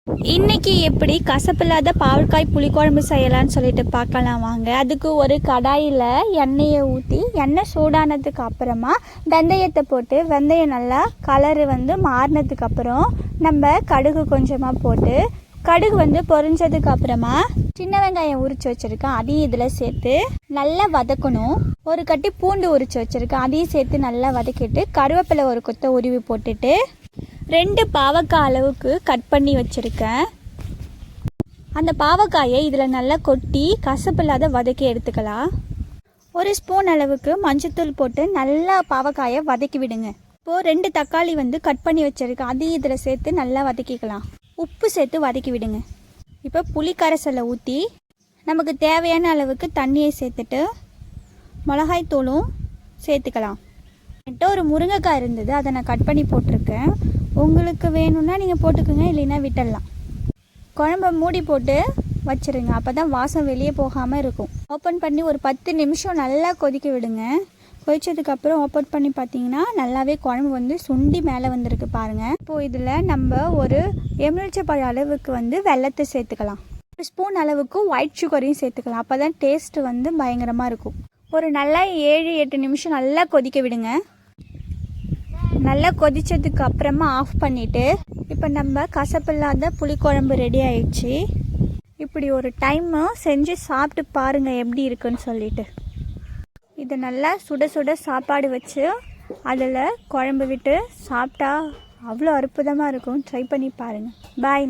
இன்னைக்கு எப்படி கசப்பில்லாத பாவக்காய் புளிக்குழம்பு செய்யலாம்னு சொல்லிட்டு பார்க்கலாம் வாங்க. அதுக்கு ஒரு கடாயில் எண்ணெயை ஊற்றி எண்ணெய் சூடானதுக்கு அப்புறமா வெந்தயத்தை போட்டு வெந்தயம் நல்லா கலரு மாறினதுக்கு அப்புறம் நம்ம கடுகு கொஞ்சமாக போட்டு கடுகு பொரிஞ்சதுக்கு அப்புறமா சின்ன வெங்காயம் உரிச்சு வச்சுருக்கேன், அதையும் இதில் சேர்த்து நல்லா வதக்கணும். ஒரு கட்டி பூண்டு உரிச்சு வச்சுருக்கேன், அதையும் சேர்த்து நல்லா வதக்கிட்டு கருவேப்பிலை ஒரு கொத்தை உருவி போட்டுட்டு 2 பாவக்காய் அளவுக்கு கட் பண்ணி வச்சுருக்கேன். அந்த பாவக்காயை இதில் நல்லா கொட்டி கசப்பில்லாத வதக்கி எடுத்துக்கலாம். 1 ஸ்பூன் அளவுக்கு மஞ்சத்தூள் போட்டு நல்லா பாவக்காயை வதக்கி விடுங்க. இப்போது 2 தக்காளி கட் பண்ணி வச்சுருக்கேன், அதையும் இதில் சேர்த்து நல்லா வதக்கிக்கலாம். உப்பு சேர்த்து வதக்கி விடுங்க. இப்போ புளி கரைசலை ஊற்றி நமக்கு தேவையான அளவுக்கு தண்ணியை சேர்த்துட்டு மிளகாய் தூளும் சேர்த்துக்கலாம். என்கிட்ட ஒரு முருங்கைக்காய் இருந்தது, அதை நான் கட் பண்ணி போட்டிருக்கேன். உங்களுக்கு வேணும்னா நீங்கள் போட்டுக்கோங்க, இல்லைன்னா விட்டுடலாம். குழம்ப மூடி போட்டு வச்சுருங்க, அப்போ தான் வாசம் வெளியே போகாமல் இருக்கும். ஓப்பன் பண்ணி ஒரு 10 நிமிஷம் நல்லா கொதிக்க விடுங்க. கொதிச்சதுக்கப்புறம் ஓப்பன் பண்ணி பார்த்தீங்கன்னா நல்லாவே குழம்பு சுண்டி மேலே வந்திருக்கு பாருங்கள். இப்போது இதில் நம்ம ஒரு எலுமிச்சைப்பழ அளவுக்கு வெல்லத்தை சேர்த்துக்கலாம். 1 ஸ்பூன் அளவுக்கு ஒயிட் சுகரையும் சேர்த்துக்கலாம். அப்போ தான் டேஸ்ட்டு பயங்கரமாக இருக்கும். ஒரு நல்லா 7-8 நிமிஷம் நல்லா கொதிக்க விடுங்க. நல்லா கொதித்ததுக்கு அப்புறமா ஆஃப் பண்ணிவிட்டு இப்போ நம்ம கசப்பில்லாத புளிக்குழம்பு ரெடி ஆயிடுச்சு. இப்படி ஒரு டைமு செஞ்சு சாப்பிட்டு பாருங்கள் எப்படி இருக்குன்னு சொல்லிட்டு. இதை நல்லா சுட சுட சாப்பாடு வச்சு அதில் குழம்பு விட்டு சாப்பிட்டா அவ்வளோ அற்புதமாக இருக்கும். ட்ரை பண்ணி பாருங்கள். பாய்.